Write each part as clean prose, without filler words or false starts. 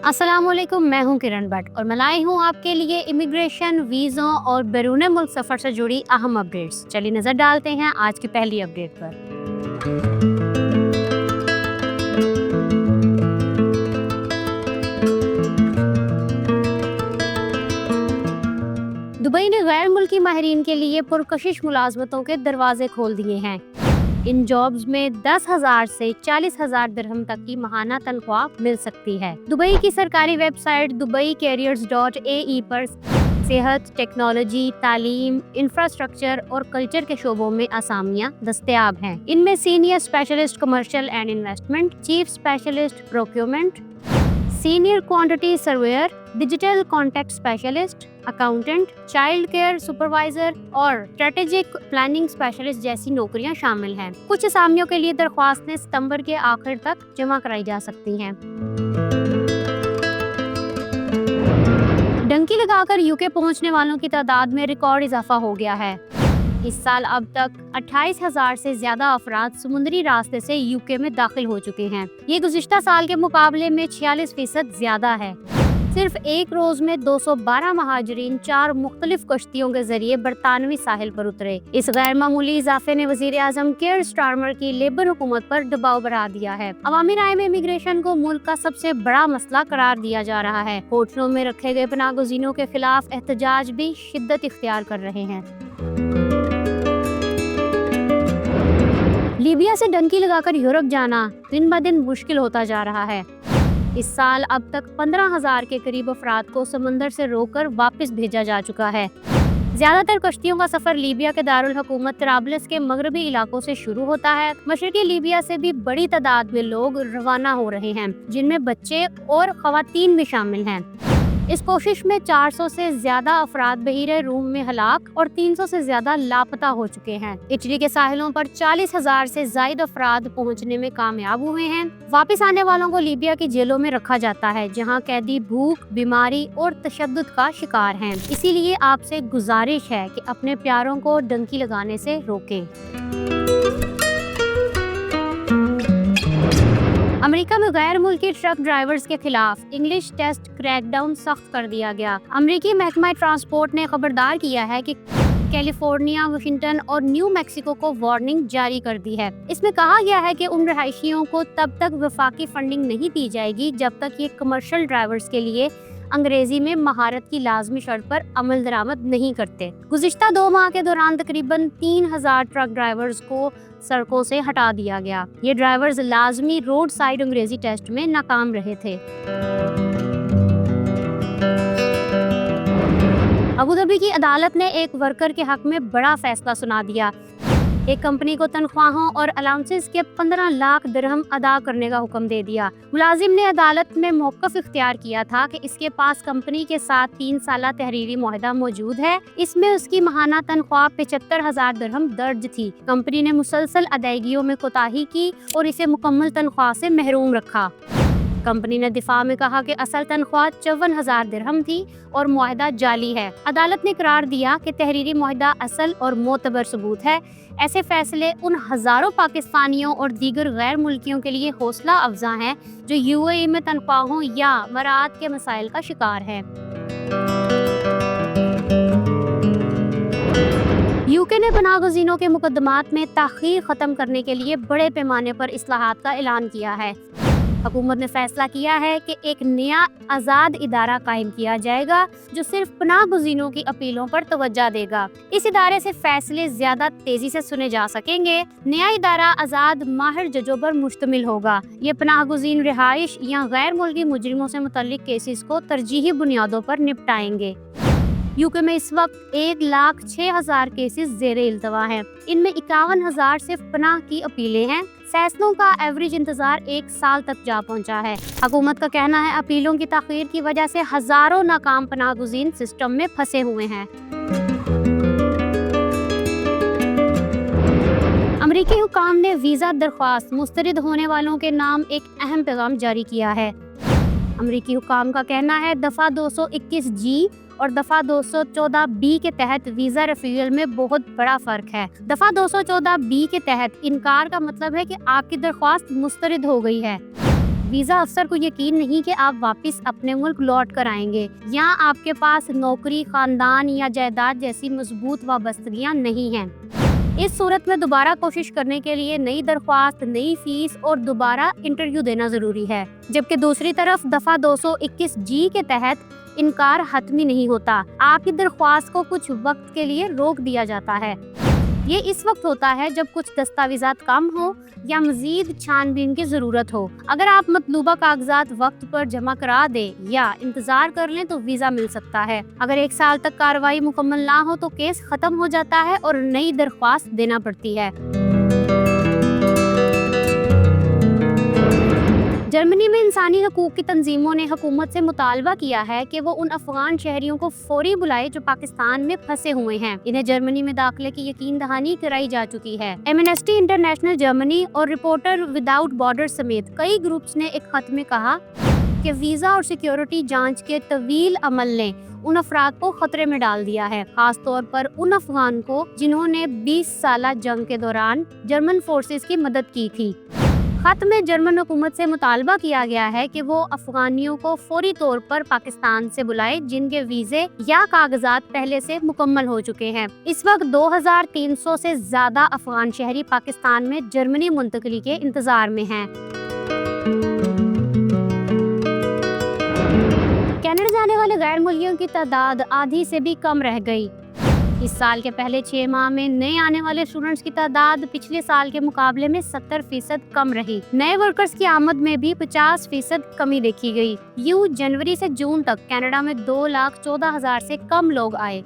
अस्सलाम वालेकुम, मैं हूं किरण भट्ट और मैं लाई हूं आपके लिए इमिग्रेशन, वीज़ों और बैरून मुल्क सफ़र से जुड़ी अहम अपडेट्स। चलिए नज़र डालते हैं आज की पहली अपडेट पर। दुबई ने गैर मुल्की माहिरीन के लिए पुरकशिश मुलाजमतों के दरवाजे खोल दिए हैं। इन जॉब्स में 10,000 से 40,000 दिरहम तक की माहाना तनख्वाह मिल सकती है। दुबई की सरकारी वेबसाइट dubai-careers.ae पर सेहत, टेक्नोलॉजी, तालीम, इंफ्रास्ट्रक्चर और कल्चर के शोबों में असामियां दस्तयाब हैं। इनमें senior specialist commercial and investment, chief specialist procurement, senior quantity surveyor, digital contact specialist, accountant, child care supervisor और स्ट्रेटेजिक प्लानिंग स्पेशलिस्ट जैसी नौकरियां शामिल हैं। कुछ असामियों के लिए दरख्वास्तें सितंबर के आखिर तक जमा कराई जा सकती हैं। डंकी लगाकर यूके पहुंचने वालों की तादाद में रिकॉर्ड इजाफा हो गया है। इस साल अब तक 28,000 से ज्यादा अफराद समुद्री रास्ते से यूके में दाखिल हो चुके हैं। ये गुज़िश्ता साल के मुकाबले में 46% ज्यादा है। सिर्फ एक रोज में 212 महाजरीन 4 मुख्तलिफ कश्तियों के जरिए बरतानवी साहिल पर उतरे। इस गैर मामूली इजाफे ने वजीर आजम केयर स्टारमर की लेबर हुकूमत पर दबाव बढ़ा दिया है। अवामी राय में इमिग्रेशन को मुल्क का सबसे बड़ा मसला करार दिया जा रहा है। होटलों में रखे गए पनाहगज़ीनों के खिलाफ एहतजाज भी शिद्दत इख्तियार कर रहे हैं। लीबिया से डंकी लगाकर यूरोप जाना दिन ब दिन मुश्किल होता जा रहा है। इस साल अब तक 15,000 के करीब अफराद को समंदर से रोककर वापस भेजा जा चुका है। ज्यादातर कश्तियों का सफर लीबिया के दारुल हुकूमत तराबलस के मगरबी इलाकों से शुरू होता है। मशरकी लीबिया से भी बड़ी तादाद में लोग रवाना हो रहे हैं, जिनमें बच्चे और खवातीन भी शामिल हैं। इस कोशिश में 400 से ज्यादा अफराद बहीरे रूम में हलाक और 300 से ज्यादा लापता हो चुके हैं। इटली के साहिलों पर 40,000 से ज्यादा अफराद पहुंचने में कामयाब हुए हैं। वापस आने वालों को लीबिया की जेलों में रखा जाता है, जहां कैदी भूख, बीमारी और तशद्दुद का शिकार हैं। इसीलिए आपसे गुजारिश है कि अपने प्यारों को डंकी लगाने से रोकें। अमेरिका में गैर मुल्की ट्रक ड्राइवर्स के खिलाफ इंग्लिश टेस्ट क्रैकडाउन सख्त कर दिया गया। अमेरिकी महकमा ट्रांसपोर्ट ने खबरदार किया है कि कैलिफोर्निया, वाशिंगटन और न्यू मैक्सिको को वार्निंग जारी कर दी है। इसमें कहा गया है कि उन रहायशियों को तब तक वफाकी फंडिंग नहीं दी जाएगी जब तक ये कमर्शियल ड्राइवर्स के लिए अंग्रेजी में महारत की लाजमी शर्त पर अमल दरामद नहीं करते। गुज़िश्ता 2 माह के दौरान तकरीबन 3,000 ट्रक ड्राइवर्स को सड़कों से हटा दिया गया। ये ड्राइवर्स लाजमी रोड साइड अंग्रेजी टेस्ट में नाकाम रहे थे। अबू धाबी की अदालत ने एक वर्कर के हक में बड़ा फैसला सुना दिया। एक कंपनी को तनख्वाहों और अलाउंसेस के 15 लाख दिरहम अदा करने का हुक्म दे दिया। मुलाजिम ने अदालत में मौक़िफ़ इख्तियार किया था कि इसके पास कंपनी के साथ 3 साला तहरीरी मुआहदा मौजूद है। इसमें उसकी माहाना तनख्वाह 75,000 दिरहम दर्ज थी। कंपनी ने मुसलसल अदायगियों में कोताही की और इसे मुकम्मल तनख्वाह से महरूम रखा। कंपनी ने दिफा में कहा कि असल तनख्वाह 54,000 दिरहम थी और मुआहदा जाली है। अदालत ने करार दिया कि तहरीरी मुआहदा असल और मोतबर सबूत है। ऐसे फैसले उन हजारों पाकिस्तानियों और दीगर गैर मुल्कियों के लिए हौसला अफजा हैं जो यूएई में तनख्वाहों या मराआत के मसाइल का शिकार हैं। यूके ने पनाहगज़ीनों के मुकदमात में ताख़ीर ख़त्म करने के लिए बड़े पैमाने पर इस्लाहात का ऐलान किया है। हुकूमत ने फैसला किया है कि एक नया आज़ाद इदारा कायम किया जाएगा जो सिर्फ पनाहगज़ीनों की अपीलों पर तवज्जो देगा। इस इदारे से फैसले ज्यादा तेजी से सुने जा सकेंगे। नया इदारा आज़ाद माहिर जजों पर मुश्तमिल होगा। ये पनाहगज़ीन रिहाइश या गैर मुल्की मुजरिमों से मुतल्लिक केसेस को तरजीही बुनियादों पर निपटाएंगे। यूके में इस वक्त 1,06,000 केसेस ज़ेरे इल्तवा हैं। इनमें 51,000 सिर्फ पनाह की अपीलें हैं। फैसलों का एवरेज इंतजार 1 साल तक जा पहुंचा है। हुकूमत का कहना है अपीलों की ताख़ीर की वजह से हजारों नाकाम पनाहगज़ीन सिस्टम में फंसे हुए हैं। अमेरिकी हुकाम ने वीज़ा दरख्वास्त मुस्तरद होने वालों के नाम एक अहम पैगाम जारी किया है। अमेरिकी हुकाम का कहना है दफ़ा 221G और दफ़ा 214B के तहत वीज़ा रेफ्यूजल में बहुत बड़ा फ़र्क है। दफ़ा 214B के तहत इनकार का मतलब है कि आपकी दरख्वास्त मुस्तरद हो गई है। ویزا افسر کو یقین نہیں کہ آپ واپس اپنے ملک لوٹ کر آئیں گے یا آپ کے پاس نوکری، خاندان یا جائیداد جیسی مضبوط وابستگیاں نہیں ہیں۔ اس صورت میں دوبارہ کوشش کرنے کے لیے نئی درخواست، نئی فیس اور دوبارہ انٹرویو دینا ضروری ہے، جبکہ دوسری طرف دفعہ 221 کے تحت انکار حتمی نہیں ہوتا۔ آپ کی درخواست کو کچھ وقت کے لیے روک دیا جاتا ہے۔ یہ اس وقت ہوتا ہے جب کچھ دستاویزات کم ہو یا مزید چھان بین کی ضرورت ہو۔ اگر آپ مطلوبہ کاغذات وقت پر جمع کرا دیں یا انتظار کر لیں تو ویزا مل سکتا ہے۔ اگر 1 سال تک کارروائی مکمل نہ ہو تو کیس ختم ہو جاتا ہے اور نئی درخواست دینا پڑتی ہے۔ جرمنی میں انسانی حقوق کی تنظیموں نے حکومت سے مطالبہ کیا ہے کہ وہ ان افغان شہریوں کو فوری بلائے جو پاکستان میں پھنسے ہوئے ہیں۔ انہیں جرمنی میں داخلے کی یقین دہانی کرائی جا چکی ہے۔ ایمنسٹی انٹرنیشنل جرمنی اور رپورٹر وداؤٹ بارڈر سمیت کئی گروپس نے ایک خط میں کہا کہ ویزا اور سیکیورٹی جانچ کے طویل عمل نے ان افراد کو خطرے میں ڈال دیا ہے، خاص طور پر ان افغان کو جنہوں نے 20 سالہ جنگ کے دوران جرمن فورسز کی مدد کی تھی۔ خط میں جرمن حکومت سے مطالبہ کیا گیا ہے کہ وہ افغانیوں کو فوری طور پر پاکستان سے بلائے جن کے ویزے یا کاغذات پہلے سے مکمل ہو چکے ہیں۔ اس وقت 2300 سے زیادہ افغان شہری پاکستان میں جرمنی منتقلی کے انتظار میں ہیں۔ کینیڈا جانے والے غیر ملکیوں کی تعداد آدھی سے بھی کم رہ گئی۔ اس سال کے پہلے 6 ماہ میں نئے آنے والے اسٹوڈنٹس کی تعداد پچھلے سال کے مقابلے میں 70% کم رہی۔ نئے ورکرز کی آمد میں بھی 50% کمی دیکھی گئی۔ جنوری سے جون تک کینیڈا میں 2,14,000 سے کم لوگ آئے۔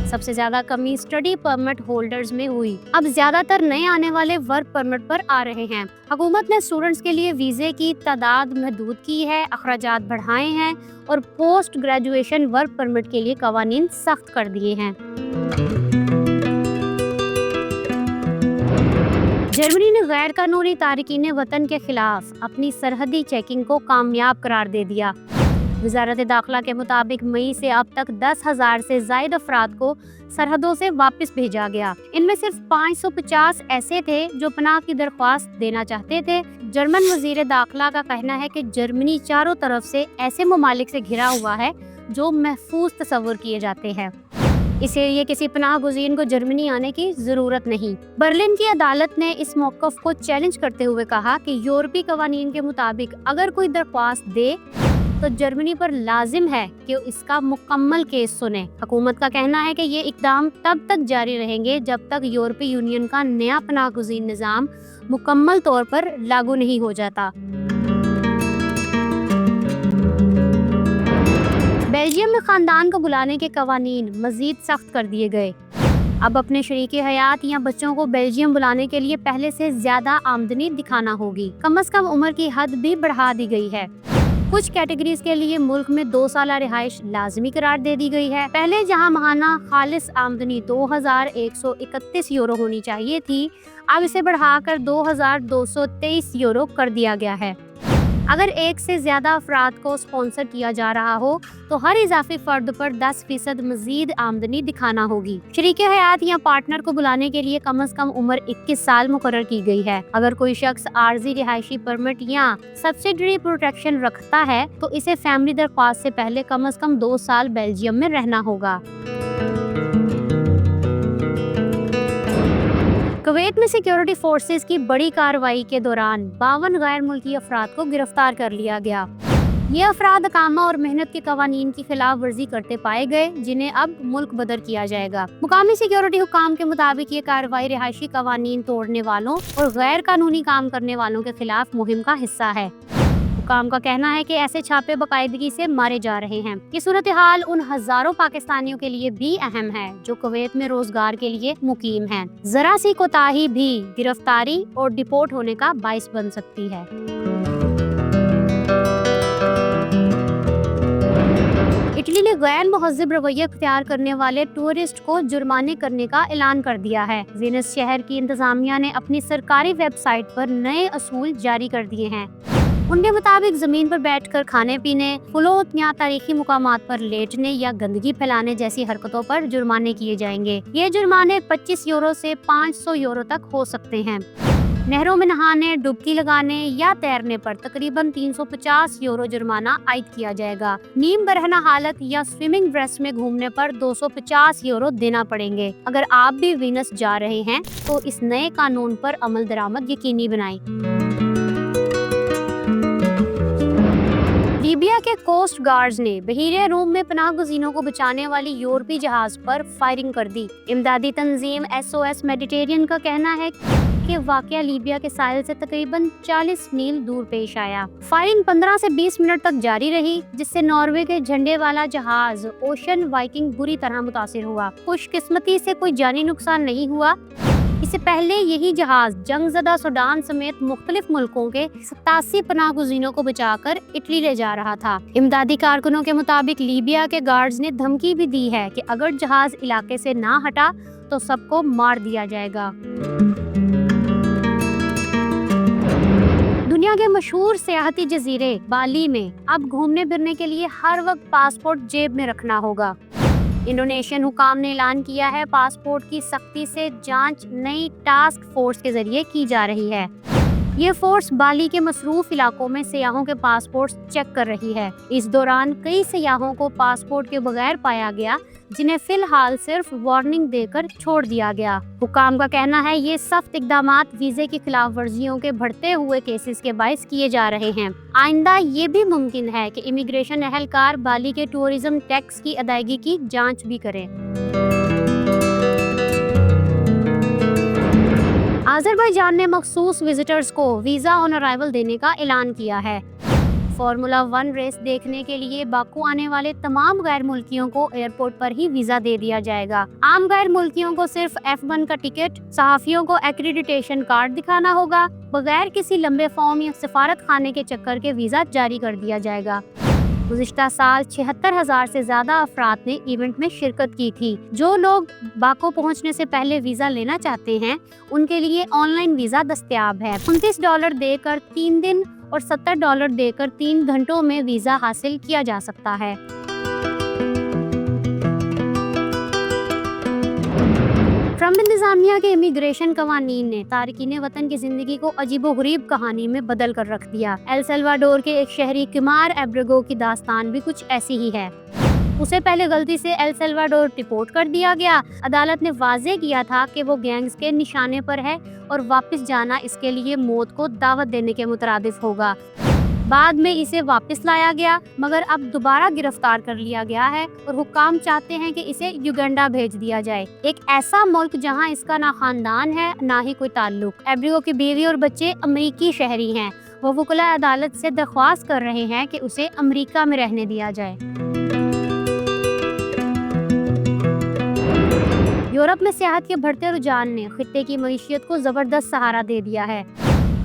سب سے زیادہ کمی اسٹڈی پرمٹ ہولڈرز میں ہوئی۔ اب زیادہ تر نئے آنے والے ورک پرمٹ پر آ رہے ہیں۔ حکومت نے اسٹوڈنٹس کے لیے ویزے کی تعداد محدود کی ہے، اخراجات بڑھائے ہیں اور پوسٹ گریجویشن ورک پرمٹ کے لیے قوانین سخت کر دیے ہیں۔ جرمنی نے غیر قانونی تارکین وطن کے خلاف اپنی سرحدی چیکنگ کو کامیاب قرار دے دیا۔ وزارت داخلہ کے مطابق مئی سے اب تک 10,000 سے زائد افراد کو سرحدوں سے واپس بھیجا گیا۔ ان میں صرف 550 ایسے تھے جو پناہ کی درخواست دینا چاہتے تھے۔ جرمن وزیر داخلہ کا کہنا ہے کہ جرمنی چاروں طرف سے ایسے ممالک سے گھرا ہوا ہے جو محفوظ تصور کیے جاتے ہیں، اس لیے کسی پناہ گزین کو جرمنی آنے کی ضرورت نہیں۔ برلن کی عدالت نے اس موقف کو چیلنج کرتے ہوئے کہا کہ یورپی قوانین کے مطابق اگر کوئی درخواست دے تو جرمنی پر لازم ہے کہ اس کا مکمل کیس سنے۔ حکومت کا کہنا ہے کہ یہ اقدام تب تک جاری رہیں گے جب تک یورپی یونین کا نیا پناہ گزین نظام مکمل طور پر لاگو نہیں ہو جاتا۔ بیلجیم میں خاندان کو بلانے کے قوانین مزید سخت کر دیے گئے۔ اب اپنے شریک حیات یا بچوں کو بیلجیم بلانے کے لیے پہلے سے زیادہ آمدنی دکھانا ہوگی۔ کم از کم عمر کی حد بھی بڑھا دی گئی ہے۔ کچھ کیٹیگریز کے لیے ملک میں 2 سالہ رہائش لازمی قرار دے دی گئی ہے۔ پہلے جہاں ماہانہ خالص آمدنی 2,131 یورو ہونی چاہیے تھی، اب اسے بڑھا کر 2,223 یورو کر دیا گیا ہے۔ اگر 1 سے زیادہ افراد کو اسپانسر کیا جا رہا ہو تو ہر اضافی فرد پر 10% مزید آمدنی دکھانا ہوگی۔ شریک حیات یا پارٹنر کو بلانے کے لیے کم از کم عمر 21 سال مقرر کی گئی ہے۔ اگر کوئی شخص عارضی رہائشی پرمٹ یا سبسڈری پروٹیکشن رکھتا ہے تو اسے فیملی درخواست سے پہلے کم از کم 2 سال بیلجیم میں رہنا ہوگا۔ کویت میں سیکیورٹی فورسز کی بڑی کارروائی کے دوران 52 غیر ملکی افراد کو گرفتار کر لیا گیا۔ یہ افراد اقامہ اور محنت کے قوانین کی خلاف ورزی کرتے پائے گئے، جنہیں اب ملک بدر کیا جائے گا۔ مقامی سیکیورٹی حکام کے مطابق یہ کارروائی رہائشی قوانین توڑنے والوں اور غیر قانونی کام کرنے والوں کے خلاف مہم کا حصہ ہے۔ حکام کا کہنا ہے کہ ایسے چھاپے باقاعدگی سے مارے جا رہے ہیں۔ یہ صورتحال ان ہزاروں پاکستانیوں کے لیے بھی اہم ہے جو کویت میں روزگار کے لیے مقیم ہیں۔ ذرا سی کوتاہی بھی گرفتاری اور ڈپورٹ ہونے کا باعث بن سکتی ہے۔ اٹلی نے غیر مہذب رویہ اختیار کرنے والے ٹورسٹ کو جرمانے کرنے کا اعلان کر دیا ہے۔ وینس شہر کی انتظامیہ نے اپنی سرکاری ویب سائٹ پر نئے اصول جاری کر دیے ہیں۔ ان کے مطابق زمین پر بیٹھ کر کھانے پینے، فلوٹ یا تاریخی مقامات پر لیٹنے یا گندگی پھیلانے جیسی حرکتوں پر جرمانے کیے جائیں گے۔ یہ جرمانے 25 یورو سے 500 یورو تک ہو سکتے ہیں۔ नहरों में नहाने, डुबकी लगाने या तैरने पर तकरीबन 350 यूरो जुर्माना आयद किया जाएगा। नीम बरहना हालत या स्विमिंग ड्रेस में घूमने पर 250 यूरो देना पड़ेंगे। अगर आप भी वीनस जा रहे हैं तो इस नए कानून पर अमल दरामद यकीनी बनाएं। लीबिया के कोस्ट गार्ड्स ने बहीरे रूम में पनाह गुज़ीनों को बचाने वाली यूरोपीय जहाज पर फायरिंग कर दी। इमदादी तंजीम SOS मेडिटेरियन का कहना है कि वाकया लीबिया के साहिल से तकरीबन 40 मील दूर पेश आया। फायरिंग 15 से 20 मिनट तक जारी रही, जिससे नॉर्वे के झंडे वाला जहाज ओशन वाइकिंग बुरी तरह मुतासिर हुआ। खुशकिस्मती से कोई जानी नुकसान नहीं हुआ। इससे पहले यही जहाज जंगज़दा सूडान समेत मुख्तलिफ मुल्कों के 87 पनाह गुज़ीनों को बचाकर इटली ले जा रहा था। इमदादी कारकुनों के मुताबिक लीबिया के गार्ड्स ने धमकी भी दी है कि अगर जहाज इलाके से ना हटा तो सबको मार दिया जाएगा। दुनिया के मशहूर सियाहती जजीरे बाली में अब घूमने फिरने के लिए हर वक्त पासपोर्ट जेब में रखना होगा। इंडोनेशियन हुकाम ने ऐलान किया है पासपोर्ट की सख्ती से जांच नई टास्क फोर्स के जरिए की जा रही है। ये फोर्स बाली के मसरूफ इलाकों में सियाहों के पासपोर्ट चेक कर रही है। इस दौरान कई सियाहों को पासपोर्ट के बगैर पाया गया, जिन्हें फिलहाल सिर्फ वार्निंग देकर छोड़ दिया गया। हुकाम का कहना है ये सख्त इकदामात वीजे की खिलाफ वर्जियों के बढ़ते हुए केसेस के बायस किए जा रहे हैं। आइंदा ये भी मुमकिन है कि इमिग्रेशन अहलकार बाली के टूरिज्म टैक्स की अदायगी की जांच भी करें। अज़रबैजान ने मखसूस विजिटर्स को वीजा ऑन अराइवल देने का ऐलान किया है। फार्मूला 1 रेस देखने के लिए बाकू आने वाले तमाम गैर मुल्कियों को एयरपोर्ट पर ही वीजा दे दिया जाएगा। आम गैर मुल्कियों को सिर्फ F1 का टिकट, सहाफियों को एक्रेडिटेशन कार्ड दिखाना होगा। बगैर किसी लंबे फॉर्म या सफारत खाने के चक्कर के वीजा जारी कर दिया जाएगा। गुज़िश्ता साल 76,000 से ज्यादा अफराद ने इवेंट में शिरकत की थी। जो लोग बाको पहुंचने से पहले वीजा लेना चाहते हैं उनके लिए ऑनलाइन वीजा दस्तयाब है। $29 देकर 3 दिन और $70 देकर 3 घंटों में वीजा हासिल किया जा सकता है। ट्रम्प इंतजामिया के इमिग्रेशन कवानीन ने तारकीन वतन की जिंदगी को अजीबोगरीब कहानी में बदल कर रख दिया। एल सल्वाडोर के एक शहरी किमार एब्रेगो की दास्तान भी कुछ ऐसी ही है। उसे पहले गलती से एल सल्वाडोर डिपोर्ट कर दिया गया। अदालत ने वाज़ेह किया था कि वो गैंग्स के निशाने पर है और वापस जाना इसके लिए मौत को दावत देने के मुतरादिफ होगा। बाद में इसे वापस लाया गया, मगर अब दोबारा गिरफ्तार कर लिया गया है और हुक्काम चाहते हैं कि इसे युगांडा भेज दिया जाए, एक ऐसा मुल्क जहां इसका ना खानदान है ना ही कोई ताल्लुक। एब्रिगो की बीवी और बच्चे अमेरिकी शहरी हैं। वो वकला अदालत से दरख्वास्त कर रहे हैं कि उसे अमेरिका में रहने दिया जाए। यूरोप में सियाहत के बढ़ते रुझान ने खित्ते की मईशियत को जबरदस्त सहारा दे दिया है।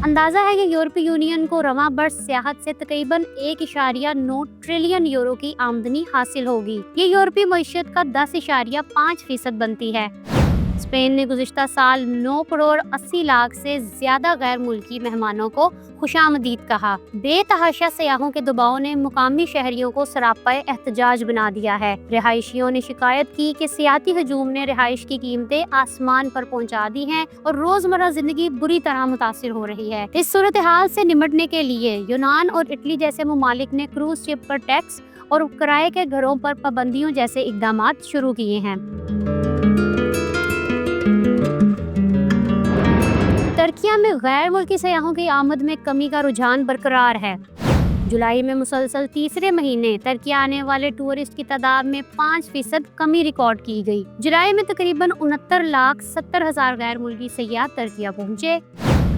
अंदाजा है कि यूरोपीय यूनियन को रवां बरस सियाहत से तकरीबन 1.9 ट्रिलियन यूरो की आमदनी हासिल होगी। ये यूरोपीय मईशत का 10.5% बनती है। स्पेन ने गुज़िश्ता साल 9 करोड़ 80 लाख से ज्यादा गैर मुल्की मेहमानों को खुशामदीद कहा। बेतहाशा सियाहों के दबाव ने मुकामी शहरियों को सरापाए एहतजाज बना दिया है। रिहायशियों ने शिकायत की कि सियाती हजूम ने रिहाइश की कीमतें आसमान पर पहुंचा दी हैं और रोजमर्रा जिंदगी बुरी तरह मुतासिर हो रही है। इस सूरत हाल से निपटने के लिए यूनान और इटली जैसे ममालिक ने क्रूज शिप पर टैक्स और किराए के घरों पर पाबंदियों जैसे इकदाम शुरू किए हैं। तुर्किया में गैर मुल्की सयाहों की आमद में कमी का रुझान बरकरार है। जुलाई में मुसलसल तीसरे महीने तुर्की आने वाले टूरिस्ट की तादाद में 5% कमी रिकॉर्ड की गई। जुलाई में तकरीबन 69,70,000 गैर मुल्की सयाह तुर्किया पहुँचे।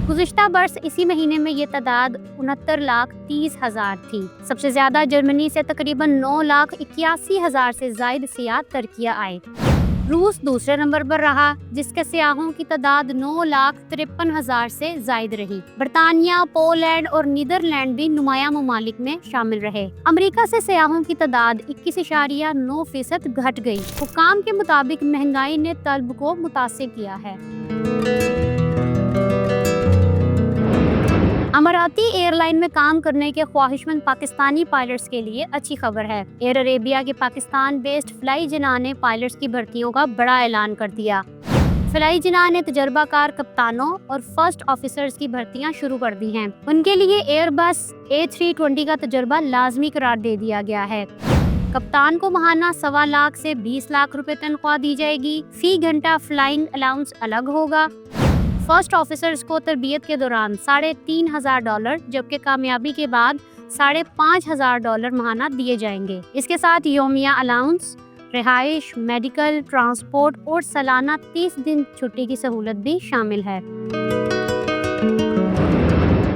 गुज़िश्ता बरस इसी महीने में ये तादाद 69,30,000 थी। सबसे ज्यादा जर्मनी से तकरीबन 9,81,000 से जायद सयाह तुर्किया आए। रूस दूसरे नंबर पर रहा, जिसके सयाहों की तादाद 9,53,000 से जायद रही। बरतानिया, पोलैंड और नीदरलैंड भी नुमाया ममालिक में शामिल रहे। अमेरिका से सयाहों की तादाद 21.9% घट गई। हुकाम के मुताबिक महंगाई ने तलब को मुतासिर किया है। अमाराती एयरलाइन में काम करने के ख्वाहिशमंद पाकिस्तानी पायलट्स के लिए अच्छी खबर है। एयर अरेबिया के पाकिस्तान बेस्ड फ्लाई जनाने पायलट्स की भर्तियों का बड़ा ऐलान कर दिया। فلائی جناح نے تجربہ کار کپتانوں اور فرسٹ آفیسرز کی بھرتیاں شروع کر دی ہیں۔ ان کے لیے ایئر بس A320 کا تجربہ لازمی قرار دے دیا گیا ہے۔ کپتان کو ماہانہ 1.25 لاکھ سے 20 لاکھ روپے تنخواہ دی جائے گی۔ فی گھنٹہ فلائنگ الاؤنس الگ ہوگا۔ فرسٹ آفیسرز کو تربیت کے دوران $3,500 جبکہ کامیابی کے بعد $5,500 ماہانہ دیے جائیں گے۔ اس کے ساتھ یومیہ الاؤنس، رہائش، میڈیکل، ٹرانسپورٹ اور سالانہ 30 دن چھٹی کی سہولت بھی شامل ہے۔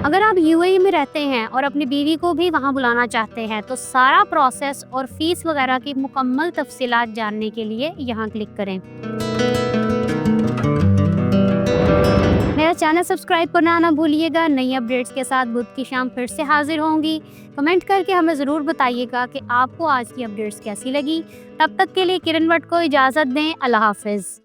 اگر آپ UAE میں رہتے ہیں اور اپنی بیوی کو بھی وہاں بلانا چاہتے ہیں تو سارا پروسیس اور فیس وغیرہ کی مکمل تفصیلات جاننے کے لیے یہاں کلک کریں۔ میرا چینل سبسکرائب کرنا نہ بھولیے گا۔ نئی اپڈیٹس کے ساتھ بدھ کی شام پھر سے حاضر ہوں گی۔ کمنٹ کر کے ہمیں ضرور بتائیے گا کہ آپ کو آج کی اپڈیٹس کیسی لگی۔ تب تک کے لیے کرن بٹ کو اجازت دیں۔ اللہ حافظ۔